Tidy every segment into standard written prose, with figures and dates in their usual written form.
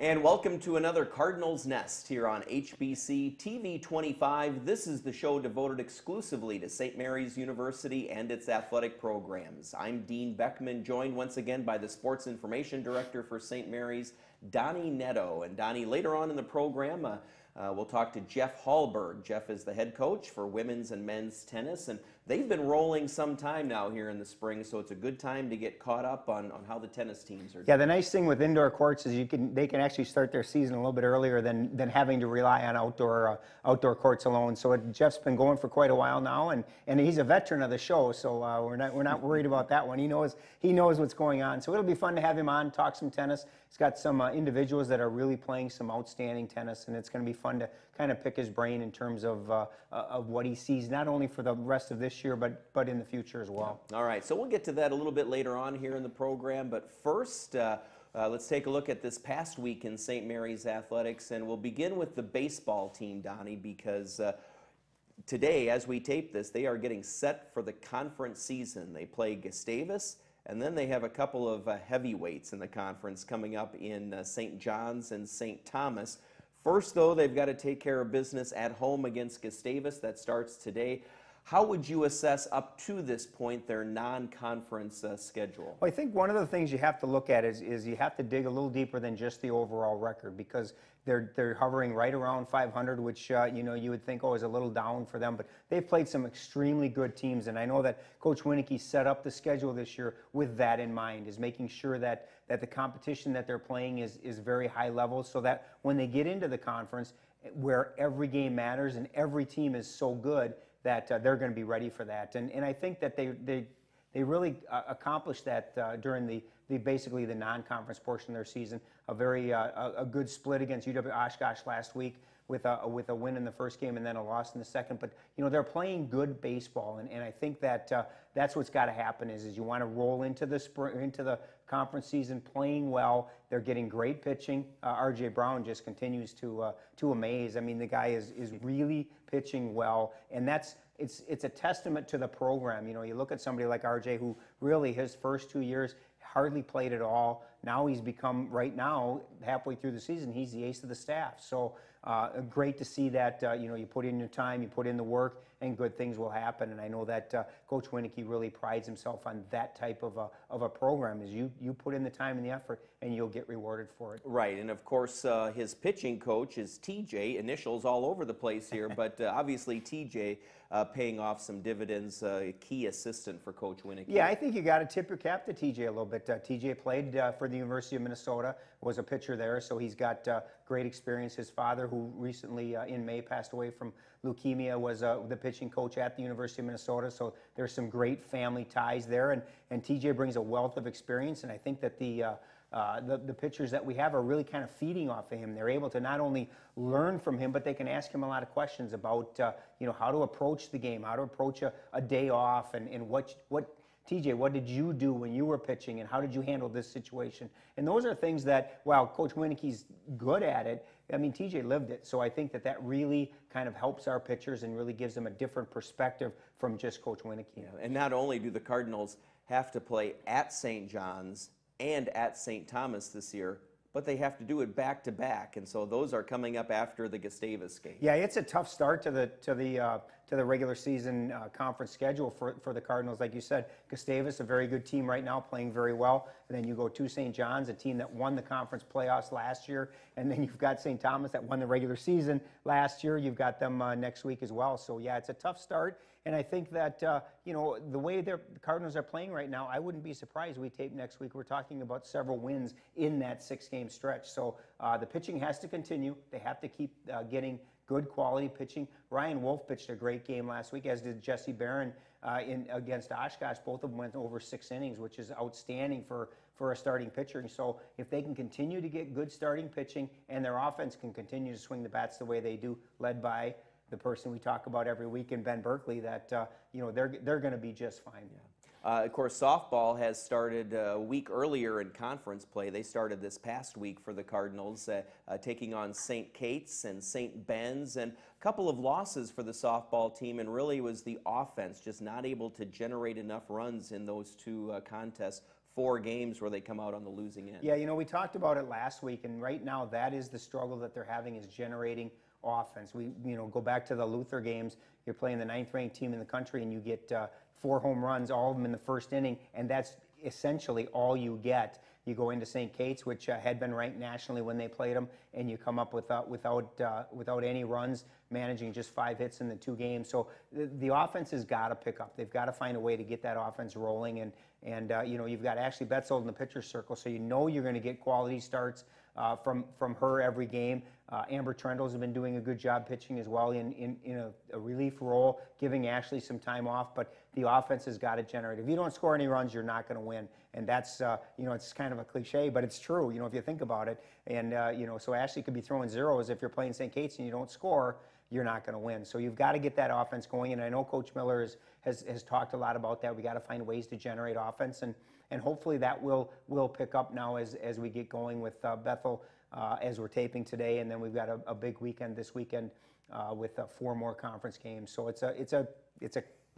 And welcome to another Cardinals Nest here on HBC TV 25. This is the show devoted exclusively to St. Mary's University and its athletic programs. I'm Dean Beckman, joined once again by the Sports Information Director for St. Mary's, Donnie Netto. And Donnie, later on in the program, we'll talk to Jeff Halberg. Jeff is the head coach for women's and men's tennis, and they've been rolling some time now here in the spring, so it's a good time to get caught up on how the tennis teams are doing. Yeah, the nice thing with indoor courts is they can actually start their season a little bit earlier than having to rely on outdoor courts alone. So Jeff's been going for quite a while now, and he's a veteran of the show, so we're not worried about that one. He knows what's going on, so it'll be fun to have him on, talk some tennis. He's got some individuals that are really playing some outstanding tennis, and it's going to be fun to kind of pick his brain in terms of what he sees, not only for the rest of this year, but in the future as well. All right, so we'll get to that a little bit later on here in the program, but first, let's take a look at this past week in St. Mary's athletics, and we'll begin with the baseball team, Donnie, because today, as we tape this, they are getting set for the conference season. They play Gustavus, and then they have a couple of heavyweights in the conference coming up in St. John's and St. Thomas. First, though, they've got to take care of business at home against Gustavus. That starts today. How would you assess up to this point their non-conference schedule? Well, I think one of the things you have to look at is you have to dig a little deeper than just the overall record, because they're hovering right around 500, which you would think is a little down for them, but they've played some extremely good teams, and I know that Coach Winicky set up the schedule this year with that in mind, is making sure that the competition that they're playing is very high level, so that when they get into the conference, where every game matters and every team is so good, that they're going to be ready for that. And I think that they really accomplished that during basically the non-conference portion of their season. A good split against UW Oshkosh last week with a win in the first game and then a loss in the second. But they're playing good baseball, and I think that that's what's got to happen is you want to roll into the conference season playing well. They're getting great pitching. R.J. Brown just continues to amaze. I mean, the guy is really pitching well, and it's a testament to the program. You look at somebody like R.J., who really his first 2 years hardly played at all. Now he's become, right now, halfway through the season, he's the ace of the staff. So great to see that, you put in your time, you put in the work, and good things will happen. And I know that Coach Winicky really prides himself on that type of a program, is you put in the time and the effort, and you'll get rewarded for it. Right, and of course, his pitching coach is TJ, initials all over the place here, but obviously TJ paying off some dividends, a key assistant for Coach Winicky. Yeah, I think you got to tip your cap to TJ a little bit. TJ played for the University of Minnesota, was a pitcher there, so he's got great experience. His father, who recently in May passed away from leukemia, was the pitching coach at the University of Minnesota, so there's some great family ties there, and TJ brings a wealth of experience, and I think that the pitchers that we have are really kind of feeding off of him. They're able to not only learn from him, but they can ask him a lot of questions about how to approach the game, how to approach a day off, and what TJ, what did you do when you were pitching, and how did you handle this situation? And those are things that, while Coach Winicky's good at it, I mean, TJ lived it. So I think that really kind of helps our pitchers and really gives them a different perspective from just Coach Winicky. Yeah, and not only do the Cardinals have to play at St. John's and at St. Thomas this year, but they have to do it back to back, and so those are coming up after the Gustavus game. Yeah, it's a tough start to the regular season conference schedule for the Cardinals. Like you said, Gustavus, a very good team right now, playing very well, and then you go to St. John's, a team that won the conference playoffs last year, and then you've got St. Thomas that won the regular season last year. You've got them next week as well. So yeah, it's a tough start, and I think that the way the Cardinals are playing right now, I wouldn't be surprised we tape next week. We're talking about several wins in that 6-game stretch. So the pitching has to continue. They have to keep getting good quality pitching. Ryan Wolf pitched a great game last week, as did Jesse Barron against Oshkosh. Both of them went over 6 innings, which is outstanding for a starting pitcher. And so if they can continue to get good starting pitching and their offense can continue to swing the bats the way they do, led by the person we talk about every week in Ben Berkeley, that they're going to be just fine. Yeah. Of course, softball has started a week earlier in conference play. They started this past week for the Cardinals, taking on St. Kate's and St. Ben's, and a couple of losses for the softball team, and really was the offense just not able to generate enough runs in those two contests 4 games where they come out on the losing end. Yeah, you know, we talked about it last week, and right now that is the struggle that they're having, is generating offense. We, go back to the Luther games. You're playing the 9th-ranked team in the country, and you get 4 home runs, all of them in the first inning, and that's essentially all you get. You go into St. Kate's, which had been ranked nationally when they played them, and you come up without any runs, managing just 5 hits in the 2 games. So the offense has got to pick up. They've got to find a way to get that offense rolling, and you've got Ashley Betzold in the pitcher's circle, so you know you're going to get quality starts from her every game. Amber Trendles has been doing a good job pitching as well in a relief role, giving Ashley some time off, but the offense has got to generate. If you don't score any runs, you're not going to win, and that's, it's kind of a cliche, but it's true, if you think about it, and, so Ashley could be throwing zeros. If you're playing St. Kate's and you don't score, you're not going to win. So you've got to get that offense going, and I know Coach Miller has talked a lot about that. We got to find ways to generate offense, and hopefully that will pick up now as we get going with Bethel as we're taping today, and then we've got a big weekend this weekend with 4 more conference games. So it's a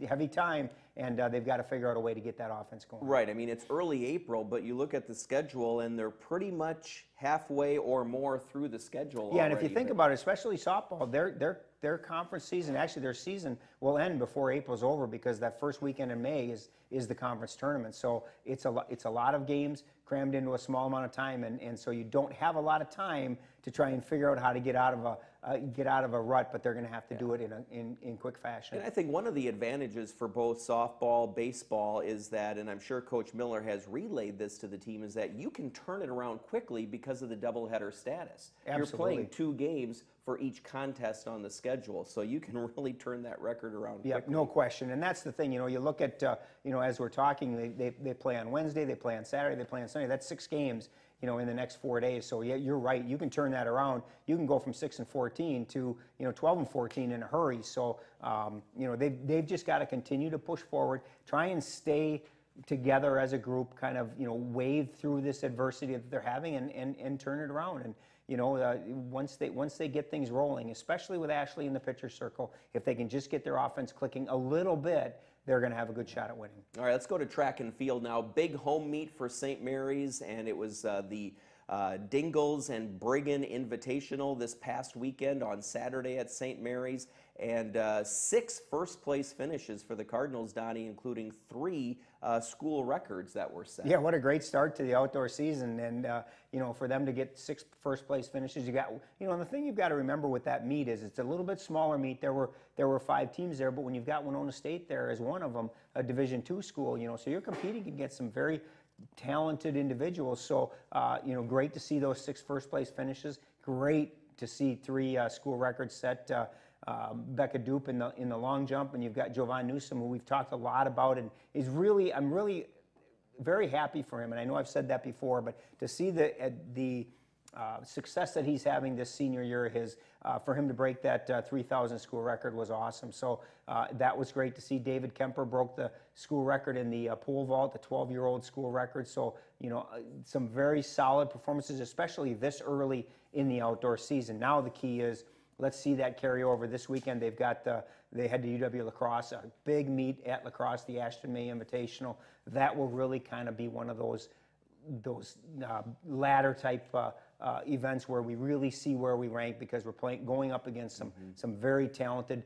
heavy time, and they've got to figure out a way to get that offense going. Right. I mean, it's early April, but you look at the schedule, and they're pretty much halfway or more through the schedule. Yeah, already. And if you think about it, especially softball, their conference season, actually their season will end before April's over, because that first weekend in May is the conference tournament. So it's a lot of games crammed into a small amount of time, and so you don't have a lot of time to try and figure out how to get out of a rut, but they're going to have to do it in quick fashion. And I think one of the advantages for both softball, baseball is that, and I'm sure Coach Miller has relayed this to the team, is that you can turn it around quickly because of the doubleheader status. Absolutely. You're playing 2 games for each contest on the schedule, so you can really turn that record around quickly. Yeah, no question. And that's the thing, you look at, as we're talking, they play on Wednesday, they play on Saturday, they play on Sunday. That's 6 games, in the next 4 days. So yeah, you're right. You can turn that around. You can go from 6-14 to 12-14 in a hurry. So they've just got to continue to push forward, try and stay together as a group, kind of wade through this adversity that they're having, and turn it around. And once they get things rolling, especially with Ashley in the pitcher circle, if they can just get their offense clicking a little bit, they're going to have a good shot at winning. All right, let's go to track and field now. Big home meet for St. Mary's, and it was the Dingles and Brigham Invitational this past weekend on Saturday at St. Mary's, and 6 first-place finishes for the Cardinals, Donnie, including 3 school records that were set. Yeah, what a great start to the outdoor season, and for them to get 6 first-place finishes, you got, and the thing you've got to remember with that meet is it's a little bit smaller meet. There were 5 teams there, but when you've got Winona State there as one of them, a Division II school, so you're competing against some very talented individuals. So, great to see those 6 first-place finishes. Great to see 3 school records set. Becca Dupe in the long jump, and you've got Jovan Newsom, who we've talked a lot about, and I'm really very happy for him. And I know I've said that before, but to see the success that he's having this senior year, for him to break that 3,000 school record was awesome. So that was great to see. David Kemper broke the school record in the pole vault, the 12-year-old school record. So some very solid performances, especially this early in the outdoor season. Now the key is, let's see that carry over this weekend. They head to UW La Crosse, a big meet at La Crosse, the Ashton May Invitational. That will really kind of be one of those ladder type events where we really see where we rank, because we're going up against some very talented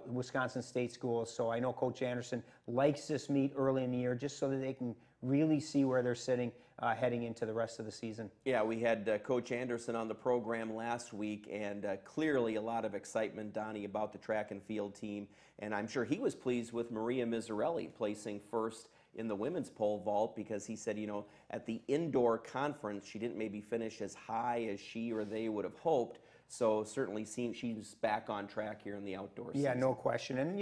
Wisconsin State schools. So I know Coach Anderson likes this meet early in the year, just so that they can really see where they're sitting heading into the rest of the season. Yeah, we had Coach Anderson on the program last week, and clearly a lot of excitement, Donnie, about the track and field team. And I'm sure he was pleased with Maria Miserelli placing first in the women's pole vault, because he said, at the indoor conference, she didn't maybe finish as high as she or they would have hoped. So certainly she's back on track here in the outdoor season. Yeah, no question. And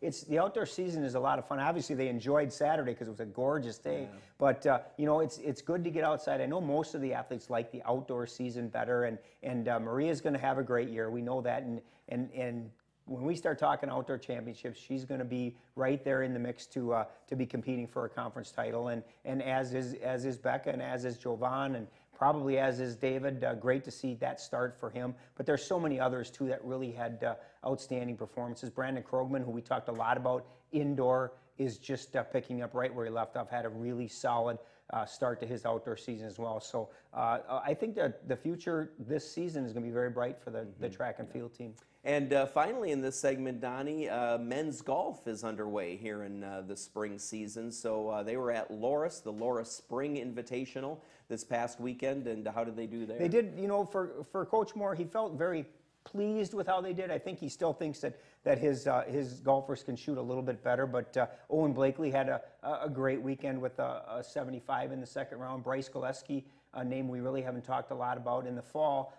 it's the outdoor season is a lot of fun. Obviously, they enjoyed Saturday because it was a gorgeous day. Yeah. But it's good to get outside. I know most of the athletes like the outdoor season better, and Maria's going to have a great year. We know that, and when we start talking outdoor championships, she's going to be right there in the mix to be competing for a conference title, and as is Becca, and as is Jovan, and probably as is David. Great to see that start for him. But there's so many others too that really had outstanding performances. Brandon Krogman, who we talked a lot about indoor, is just picking up right where he left off. Had a really solid start to his outdoor season as well. So I think that the future this season is going to be very bright for the track and field team. And finally in this segment, Donnie, men's golf is underway here in the spring season. So they were at Loris, the Loris Spring Invitational this past weekend, and how did they do there? They did, you know, for Coach Moore, he felt very pleased with how they did. I think he still thinks that his golfers can shoot a little bit better, but Owen Blakely had a great weekend with a 75 in the second round. Bryce Gillespie, a name we really haven't talked a lot about in the fall,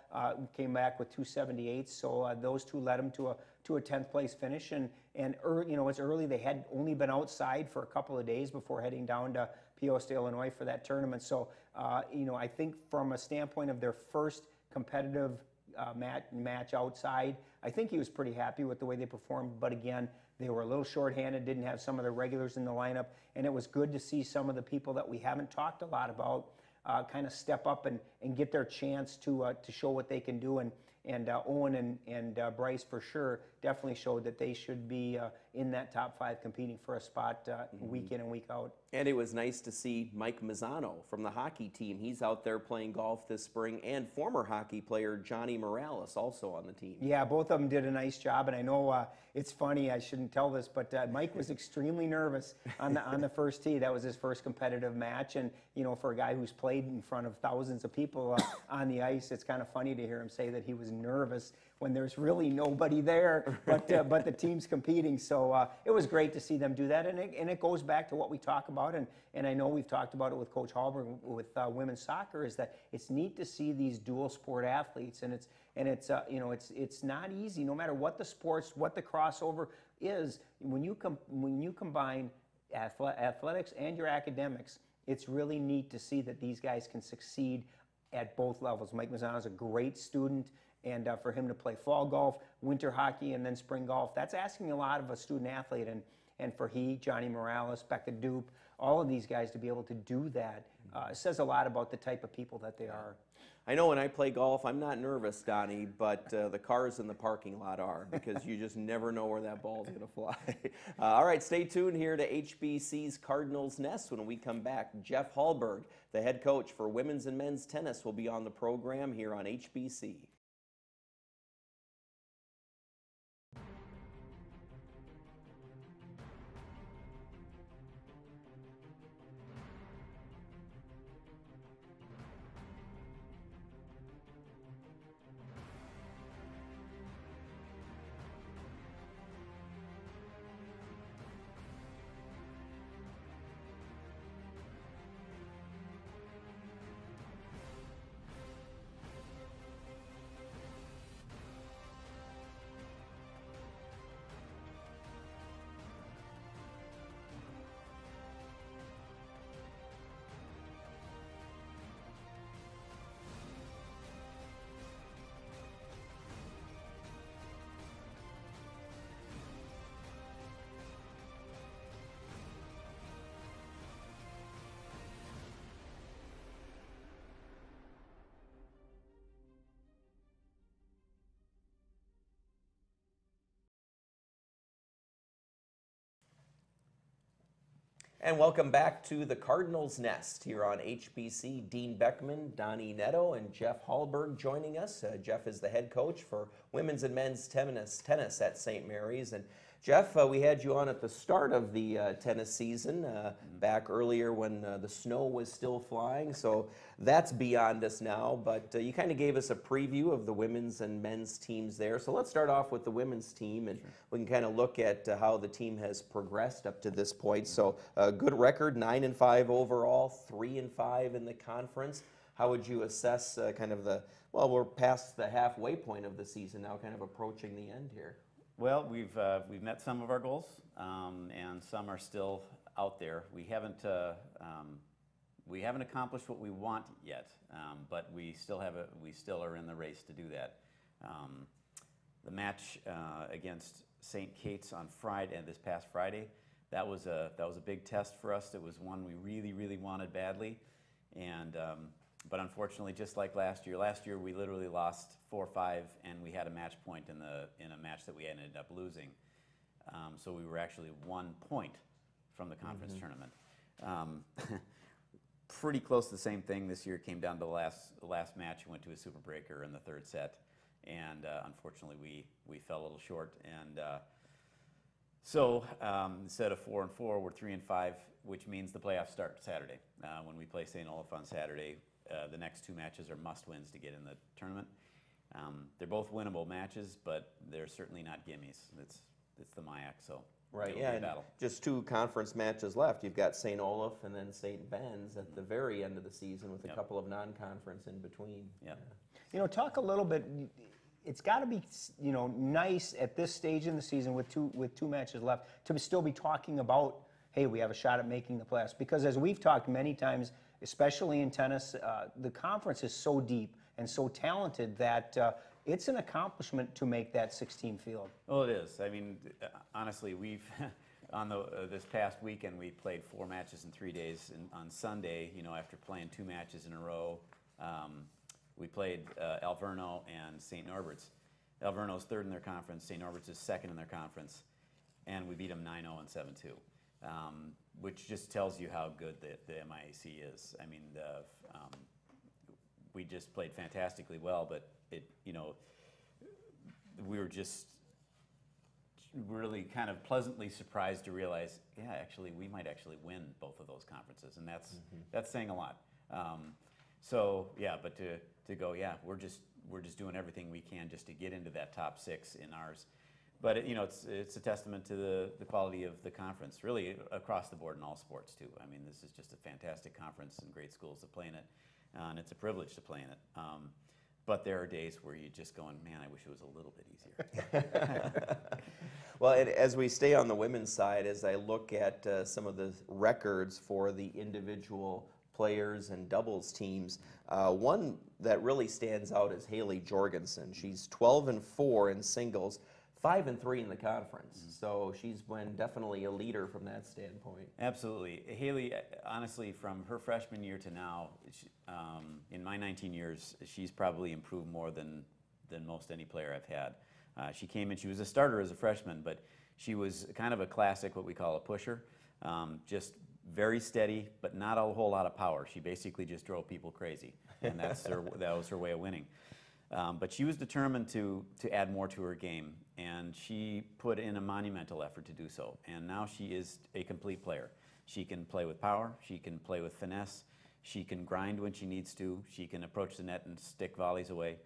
came back with 278s. So those two led him to a 10th place finish. And you know, it's early. They had only been outside for a couple of days before heading down to Peosta, Illinois for that tournament. So you know, I think from a standpoint of their first competitive match outside, I think he was pretty happy with the way they performed. But again, they were a little shorthanded, didn't have some of the regulars in the lineup, and it was good to see some of the people that we haven't talked a lot about kind of step up and get their chance to show what they can do. And Owen and Bryce for sure definitely showed that they should be in that top 5 competing for a spot week in and week out. And it was nice to see Mike Mazzano from the hockey team. He's out there playing golf this spring, and former hockey player Johnny Morales also on the team. Yeah, both of them did a nice job, and I know it's funny, I shouldn't tell this, but Mike was extremely nervous on the first tee. That was his first competitive match, and you know, for a guy who's played in front of thousands of people on the ice, it's kind of funny to hear him say that he was nervous when there's really nobody there, but the team's competing. So it was great to see them do that, and it goes back to what we talk about, and I know we've talked about it with Coach Halberg with women's soccer, is that it's neat to see these dual sport athletes, and it's you know, it's not easy, no matter what the sports, what the crossover is. When you combine athletics and your academics, it's really neat to see that these guys can succeed at both levels. Mike Mazzano is a great student, and for him to play fall golf, winter hockey, and then spring golf, that's asking a lot of a student athlete. And for Johnny Morales, Becca Dupe, all of these guys to be able to do that says a lot about the type of people that they are. I know when I play golf, I'm not nervous, Donnie, but the cars in the parking lot are, because you just never know where that ball's going to fly. All right, stay tuned here to HBC's Cardinals Nest. When we come back, Jeff Halberg, the head coach for women's and men's tennis, will be on the program here on HBC. And welcome back to the Cardinals Nest here on HBC. Dean Beckman, Donnie Netto, and Jeff Halberg joining us. Jeff is the head coach for women's and men's tennis at St. Mary's. And Jeff, we had you on at the start of the tennis season, back earlier when the snow was still flying, so that's beyond us now, but you kind of gave us a preview of the women's and men's teams there. So let's start off with the women's team, and we can kind of look at how the team has progressed up to this point. So a good record, 9-5 overall, 3-5 in the conference. How would you assess kind of well, we're past the halfway point of the season now, kind of approaching the end here. Well, we've met some of our goals, and some are still out there. We haven't accomplished what we want yet, but we still are in the race to do that. The match against St. Kate's on Friday, this past Friday, that was a big test for us. It was one we really wanted badly, and but unfortunately, just like last year we literally lost 4-5, and we had a match point in a match that we ended up losing. So we were actually 1 point from the conference tournament. pretty close to the same thing this year. It came down to the last match. We went to a super breaker in the third set, and unfortunately we fell a little short. And so instead of 4-4, we're 3-5, which means the playoffs start Saturday. When we play St. Olaf on Saturday, the next 2 matches are must-wins to get in the tournament. They're both winnable matches, but they're certainly not gimmies. It's the MIAC, so Right, it'll yeah, be a and battle. just 2 conference matches left. You've got St. Olaf and then St. Ben's at the very end of the season with a couple of non-conference in between. Yep. Talk a little bit. It's got to be, nice at this stage in the season with two matches left to still be talking about, hey, we have a shot at making the playoffs. Because as we've talked many times, especially in tennis, the conference is so deep and so talented that it's an accomplishment to make that 16 field. Well, it is. I mean, honestly, we've on this past weekend we played 4 matches in 3 days. And on Sunday, after playing 2 matches in a row, we played Alverno and St. Norbert's. Alverno's 3rd in their conference. St. Norbert's is 2nd in their conference, and we beat them 9-0 and 7-2, which just tells you how good the MIAC is. I mean, we just played fantastically well, but we were just really kind of pleasantly surprised to realize, yeah, actually, we might actually win both of those conferences, and that's saying a lot. So yeah, but to go, yeah, we're just doing everything we can just to get into that top 6 in ours. But it's a testament to the quality of the conference, really across the board in all sports too. I mean, this is just a fantastic conference and great schools to play in it, and it's a privilege to play in it. But there are days where you're just going, man, I wish it was a little bit easier. Well, and as we stay on the women's side, as I look at some of the records for the individual players and doubles teams, one that really stands out is Haley Jorgensen. She's 12-4 in singles, 5-3 in the conference. So she's been definitely a leader from that standpoint. Absolutely. Haley, honestly, from her freshman year to now, in my 19 years, she's probably improved more than most any player I've had. She came in, she was a starter as a freshman, but she was kind of a classic, what we call a pusher. Just very steady, but not a whole lot of power. She basically just drove people crazy, and that was her way of winning. But she was determined to add more to her game, and she put in a monumental effort to do so. And now she is a complete player. She can play with power, she can play with finesse, she can grind when she needs to, she can approach the net and stick volleys away.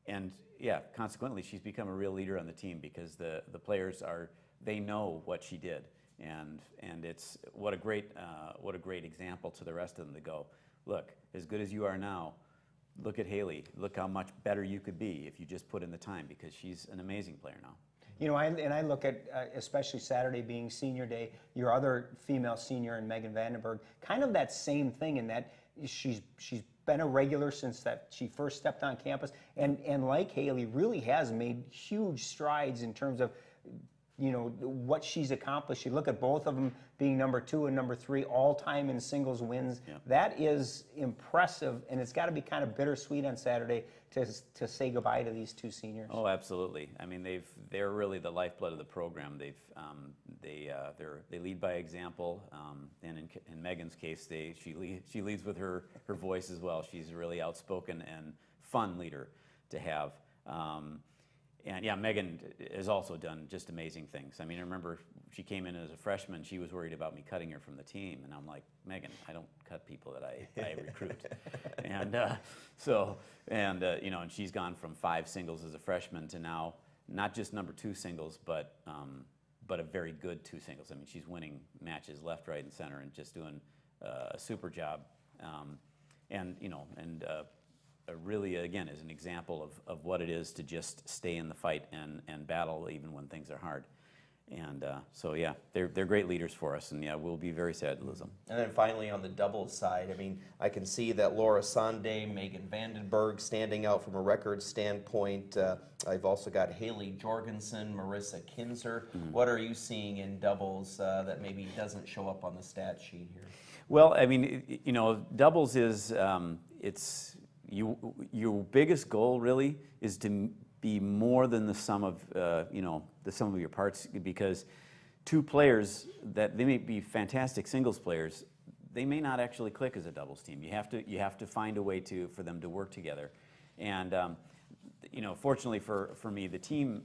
And yeah, consequently, she's become a real leader on the team because the players they know what she did. And it's what a great example to the rest of them to go, look, as good as you are now, look at Haley. Look how much better you could be if you just put in the time, because she's an amazing player now. I look at, especially Saturday being senior day, your other female senior in Megan Vandenberg, kind of that same thing in that she's been a regular since that she first stepped on campus, and like Haley, really has made huge strides in terms of what she's accomplished. You look at both of them being number 2 and number 3 all time in singles wins. Yeah. That is impressive, and it's got to be kind of bittersweet on Saturday to say goodbye to these 2 seniors. Oh, absolutely. I mean, they're really the lifeblood of the program. They lead by example, and in Megan's case, she leads with her voice as well. She's a really outspoken and fun leader to have. And yeah, Megan has also done just amazing things. I mean, I remember she came in as a freshman. She was worried about me cutting her from the team, and I'm like, Megan, I don't cut people that I recruit. And and she's gone from 5 singles as a freshman to now not just number 2 singles, but a very good 2 singles. I mean, she's winning matches left, right, and center, and just doing a super job. Really, again, is an example of what it is to just stay in the fight and battle even when things are hard. And so, yeah, they're great leaders for us, and yeah, we'll be very sad to lose them. And then finally on the doubles side, I mean, I can see that Laura Sande, Megan Vandenberg standing out from a record standpoint. I've also got Haley Jorgensen, Marissa Kinzer. What are you seeing in doubles that maybe doesn't show up on the stat sheet here? Well, I mean, doubles is, your biggest goal really is to be more than the sum of your parts, because 2 players that they may be fantastic singles players, they may not actually click as a doubles team. You have to find a way for them to work together. And you know, fortunately for me, the team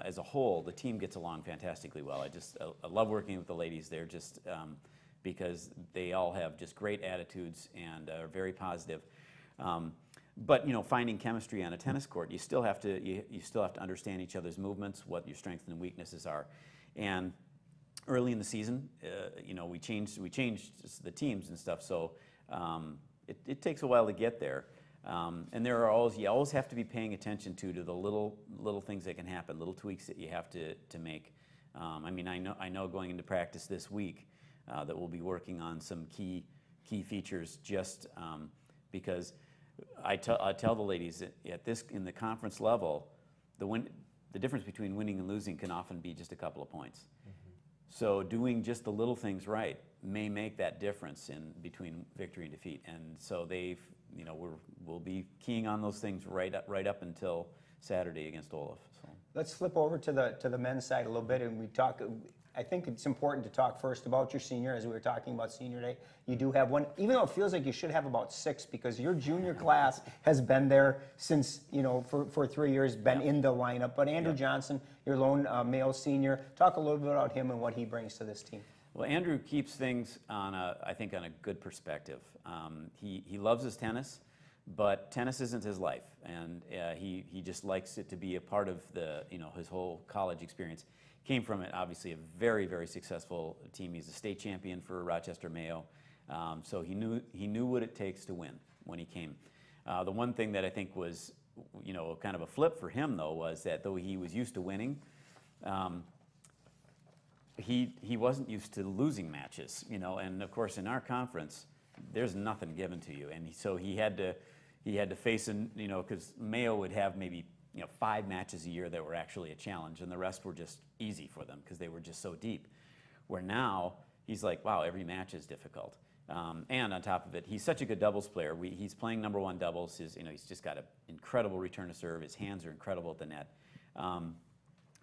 as a whole, the team gets along fantastically well. I love working with the ladies. They're just because they all have just great attitudes and are very positive. But you know, finding chemistry on a tennis court, you still have to understand each other's movements, what your strengths and weaknesses are. And early in the season, you know, we changed the teams and stuff. So it takes a while to get there. And you always have to be paying attention to the little things that can happen, little tweaks that you have to make. I mean, I know going into practice this week that we'll be working on some key features just because I tell the ladies that in the conference level, the difference between winning and losing can often be just a couple of points. So doing just the little things right may make that difference between victory and defeat. And so you know, we'll be keying on those things right up until Saturday against Olaf. So. Let's flip over to the men's side a little bit, and we talk. I think it's important to talk first about your senior, as we were talking about senior day. You do have one, even though it feels like you should have about 6, because your junior class has been there since, you know, for 3 years, been in the lineup. But Andrew Johnson, your lone male senior, talk a little bit about him and what he brings to this team. Well, Andrew keeps things I think on a good perspective. He loves his tennis, but tennis isn't his life, and he just likes it to be a part of his whole college experience. Came from it, obviously, a very, very successful team. He's a state champion for Rochester Mayo, so he knew what it takes to win when he came. The one thing that I think was, you know, kind of a flip for him, though, was that though he was used to winning, he wasn't used to losing matches, you know. And of course, in our conference, there's nothing given to you, and so he had to face, you know, because Mayo would have maybe, you know, 5 matches a year that were actually a challenge, and the rest were just easy for them because they were just so deep. Where now he's like, wow, every match is difficult. And on top of it, he's such a good doubles player. He's playing #1 doubles. He's just got an incredible return to serve. His hands are incredible at the net.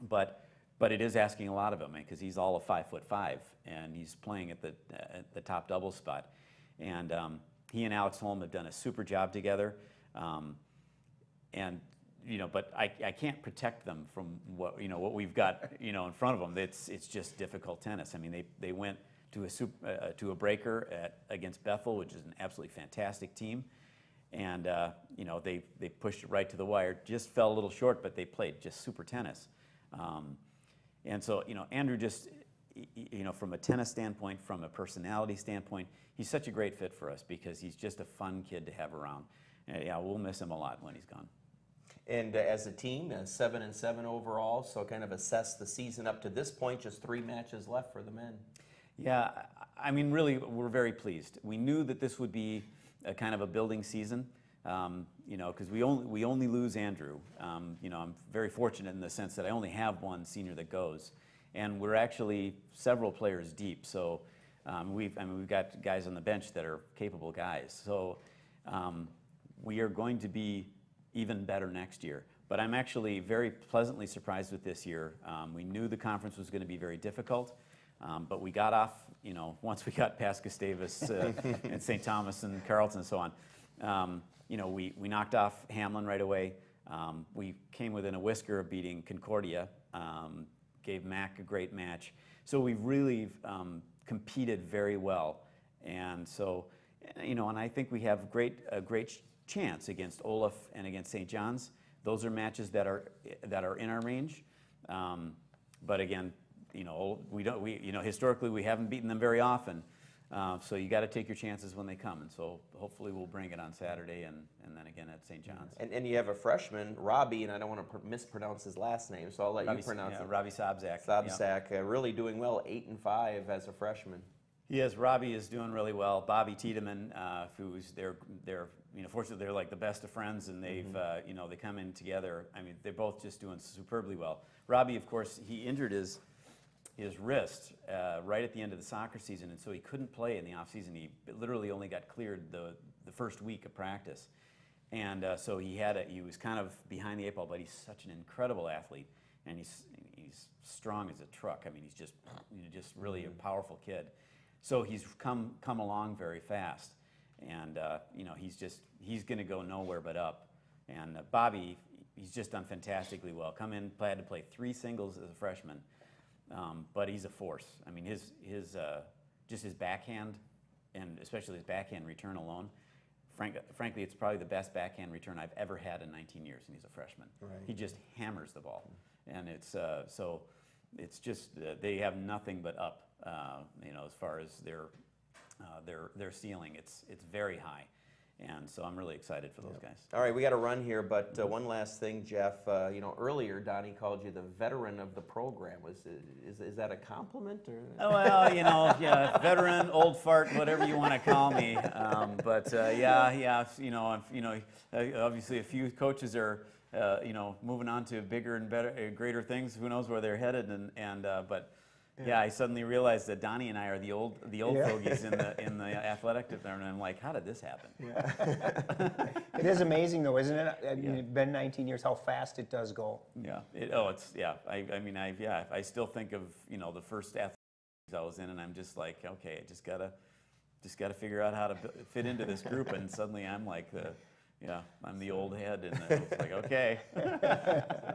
But it is asking a lot of him because he's all of 5'5", and he's playing at the top doubles spot. And he and Alex Holm have done a super job together. And you know, but I can't protect them from what we've got, you know, in front of them. It's just difficult tennis. I mean, they went to a breaker against Bethel, which is an absolutely fantastic team, and you know, they pushed it right to the wire. Just fell a little short, but they played just super tennis. And so, you know, Andrew just, you know, from a tennis standpoint, from a personality standpoint, he's such a great fit for us because he's just a fun kid to have around. And, yeah, we'll miss him a lot when he's gone. And as a team, 7-7 overall, so kind of assess the season up to this point, just 3 matches left for the men. Yeah, I mean, really, we're very pleased. We knew that this would be a kind of a building season, you know, because we only lose Andrew. You know, I'm very fortunate in the sense that I only have one senior that goes, and we're actually several players deep. So we've got guys on the bench that are capable guys. So we are going to be even better next year. But I'm actually very pleasantly surprised with this year. We knew the conference was going to be very difficult, but we got off, you know, once we got past Gustavus and St. Thomas and Carleton and so on, you know, we knocked off Hamlin right away. We came within a whisker of beating Concordia, gave Mac a great match. So we've really competed very well. And so, you know, and I think we have a great chance against Olaf and against St. John's. Those are matches that are in our range. But again, you know, historically we haven't beaten them very often. So you got to take your chances when they come. And so hopefully we'll bring it on Saturday and then again at St. John's. And you have a freshman, Robbie, and I don't want to mispronounce his last name, so I'll let you pronounce it. Robbie Sobzak. Sobzak, really doing well, 8-5 as a freshman. Yes, Robbie is doing really well. Bobby Tiedemann, who's they're you know, fortunately they're like the best of friends, and they've you know, they come in together. I mean, they're both just doing superbly well. Robbie, of course, he injured his wrist right at the end of the soccer season, and so he couldn't play in the off season. He literally only got cleared the first week of practice, and so he was kind of behind the 8 ball. But he's such an incredible athlete, and he's strong as a truck. I mean, he's just really a powerful kid. So he's come along very fast, and you know, he's going to go nowhere but up. And Bobby, he's just done fantastically well. Come in, had to play 3 singles as a freshman, but he's a force. I mean, just his backhand, and especially his backhand return alone. Frankly, it's probably the best backhand return I've ever had in 19 years, and he's a freshman. Right. He just hammers the ball, and it's so it's just they have nothing but up. You know, as far as their ceiling, it's very high, and so I'm really excited for those guys. All right, we got to run here, but one last thing, Jeff. You know, earlier Donnie called you the veteran of the program. Is that a compliment or? Oh, well, you know, yeah, veteran, old fart, whatever you want to call me. But yeah, you know, obviously a few coaches are, you know, moving on to bigger and better, greater things. Who knows where they're headed? But yeah, I suddenly realized that Donnie and I are the old fogies in the athletic department. And I'm like, how did this happen? Yeah. It is amazing, though, isn't it? I mean, it's been 19 years, how fast it does go. Yeah. I still think of, you know, the first athletics I was in, and I'm just like, okay, I just gotta figure out how to fit into this group, and suddenly I'm like I'm the old head, and it's like, okay.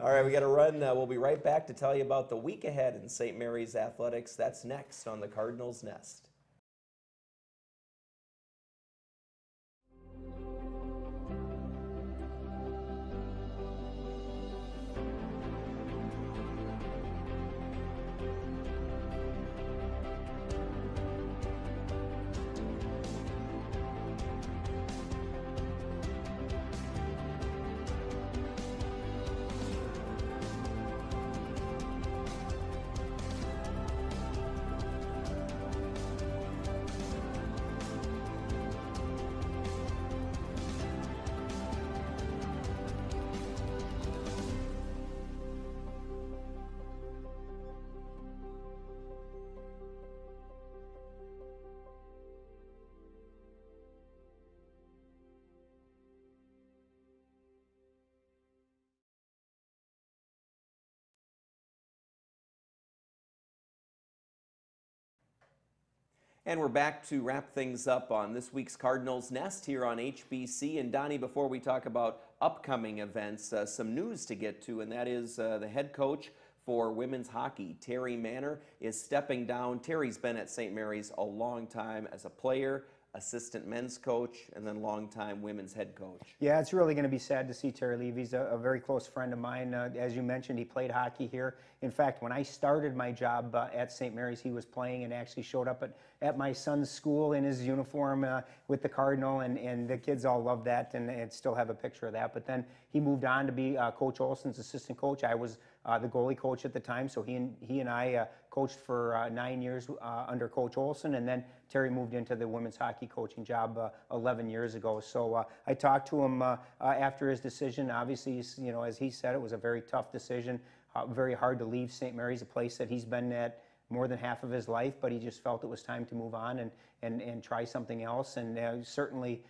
All right, we got to run. We'll be right back to tell you about the week ahead in St. Mary's athletics. That's next on the Cardinals Nest. And we're back to wrap things up on this week's Cardinals Nest here on HBC. And Donnie, before we talk about upcoming events, some news to get to, and that is the head coach for women's hockey, Terry Manor, is stepping down. Terry's been at St. Mary's a long time as a player, assistant men's coach, and then longtime women's head coach. Yeah, it's really going to be sad to see Terry leave. He's a very close friend of mine. As you mentioned, he played hockey here. In fact, when I started my job at St. Mary's, he was playing and actually showed up at my son's school in his uniform with the Cardinal, and the kids all loved that and still have a picture of that. But then he moved on to be Coach Olson's assistant coach. I was the goalie coach at the time, so he and I coached for 9 years under Coach Olson, and then Terry moved into the women's hockey coaching job 11 years ago. So I talked to him after his decision. Obviously, you know, as he said, it was a very tough decision, very hard to leave St. Mary's, a place that he's been at more than half of his life, but he just felt it was time to move on and try something else, and certainly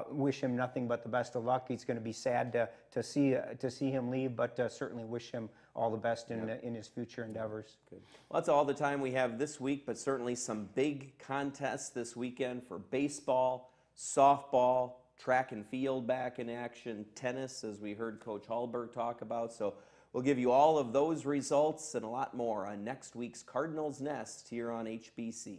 wish him nothing but the best of luck. He's going to be sad to see him leave, but certainly wish him all the best in his future endeavors. Good. Well, that's all the time we have this week, but certainly some big contests this weekend for baseball, softball, track and field back in action, tennis, as we heard Coach Halberg talk about. So we'll give you all of those results and a lot more on next week's Cardinals Nest here on HBC.